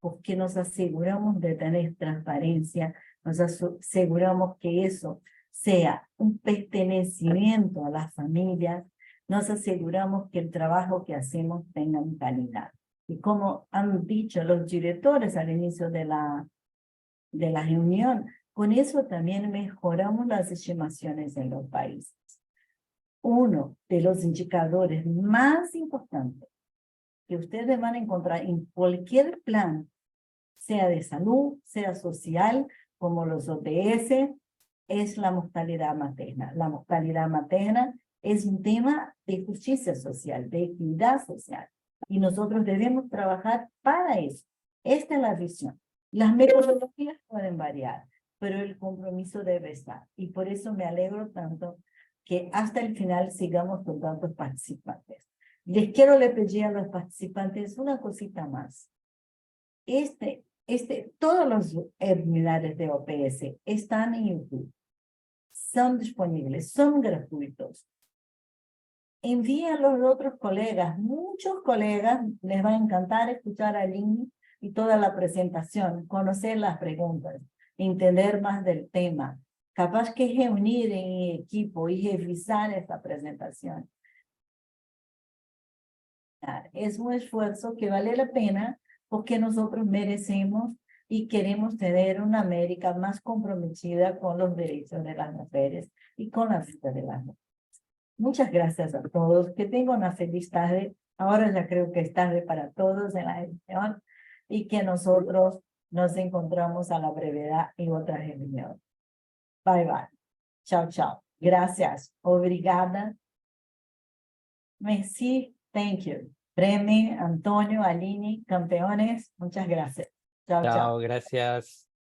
Porque nos aseguramos de tener transparencia, nos aseguramos que eso sea un pertenecimiento a las familias, nos aseguramos que el trabajo que hacemos tenga calidad. Y como han dicho los directores al inicio de la reunión, con eso también mejoramos las estimaciones en los países. Uno de los indicadores más importantes que ustedes van a encontrar en cualquier plan, sea de salud, sea social, como los ODS, es la mortalidad materna. La mortalidad materna es un tema de justicia social, de equidad social. Y nosotros debemos trabajar para eso. Esta es la visión. Las metodologías pueden variar, pero el compromiso debe estar. Y por eso me alegro tanto que hasta el final sigamos con tantos participantes. Les quiero pedir a los participantes una cosita más. Todos los webinars de OPS están en YouTube. Son disponibles, son gratuitos. Envíen a los otros colegas. Muchos colegas les va a encantar escuchar a Lini y toda la presentación, conocer las preguntas, entender más del tema. Capaz que reunir en equipo y revisar esta presentación. Es un esfuerzo que vale la pena porque nosotros merecemos y queremos tener una América más comprometida con los derechos de las mujeres y con la vida de las mujeres. Muchas gracias a todos. Que tengan una feliz tarde. Ahora ya creo que es tarde para todos en la reunión y que nosotros nos encontramos a la brevedad en otra reunión. Bye, bye. Chao, chao. Gracias. Obrigada. Merci, thank you. Bremen, Antonio, Aline, campeones, muchas gracias. Chao, chao. Chao, gracias.